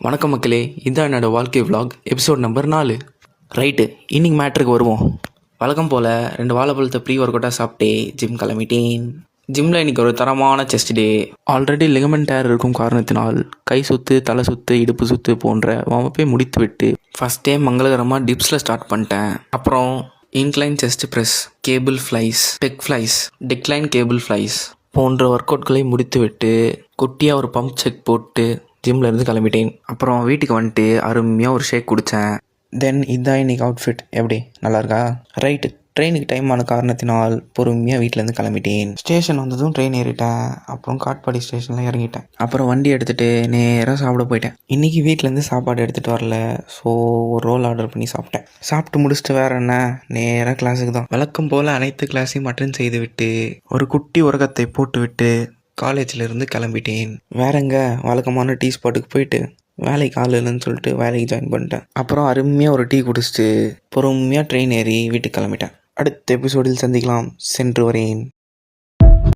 வணக்கம் மக்களே, இதுதான் என்னோடய வாழ்க்கை விலாக் எபிசோட் நம்பர் 4. ரைட்டு, இன்றைக்கி மேட்ருக்கு வருவோம். வழக்கம் போல் 2 வாழைப்பழத்தை ப்ரீ ஒர்க் அவுட்டாக சாப்பிட்டே ஜிம் கிளம்பிட்டேன். ஜிம்மில் இன்றைக்கி ஒரு தரமான செஸ்ட் டே. ஆல்ரெடி லிகமெண்ட் டேர் இருக்கும் காரணத்தினால் கை சுற்று, தலை சுற்று, இடுப்பு சுற்று போன்ற வாமப்பை முடித்து விட்டு ஃபஸ்ட் டே மங்களகரமாக டிப்ஸில் ஸ்டார்ட் பண்ணிட்டேன். அப்புறம் incline chest press, cable flies, pec flies, decline cable flies போன்ற ஒர்க் அவுட்களை முடித்து விட்டு குட்டியாக ஒரு பம்ப் செக் போட்டு ஜிம்மில் இருந்து கிளம்பிட்டேன். அப்புறம் வீட்டுக்கு வந்துட்டு அருமையாக ஒரு ஷேக் குடித்தேன். தென் இதுதான் இன்றைக்கி அவுட்ஃபிட். எப்படி நல்லா இருக்கா? ரைட்டு, ட்ரெயினுக்கு டைம் ஆன காரணத்தினால் பொறுமையாக வீட்டிலேருந்து கிளம்பிட்டேன். ஸ்டேஷன் வந்ததும் ட்ரெயின் ஏறிட்டேன். அப்புறம் காட்பாடி ஸ்டேஷனில் இறங்கிட்டேன். அப்புறம் வண்டி எடுத்துகிட்டு நேராக சாப்பிட போயிட்டேன். இன்றைக்கி வீட்டிலேருந்து சாப்பாடு எடுத்துகிட்டு வரல. ஸோ ஒரு ரோல் ஆர்டர் பண்ணி சாப்பிட்டேன். சாப்பிட்டு முடிச்சுட்டு வேறு என்ன, நேராக கிளாஸுக்கு தான். வழக்கம் போல் அனைத்து கிளாஸையும் அட்டென்ட் செய்து விட்டு ஒரு குட்டி உரகத்தை போட்டு விட்டு காலேஜில் இருந்து கிளம்பிட்டேன். வேறங்க வழக்கமான டீ ஸ்பாட்டுக்கு போயிட்டு வேலைக்கு ஆள் இல்லைன்னு சொல்லிட்டு வேலைக்கு ஜாயின் பண்ணிட்டேன். அப்புறம் அருமையாக ஒரு டீ குடிச்சிட்டு பொறுமையாக ட்ரெயின் ஏறி வீட்டுக்கு கிளம்பிட்டேன். அடுத்த எபிசோடில் சந்திக்கலாம். சென்று வரேன்.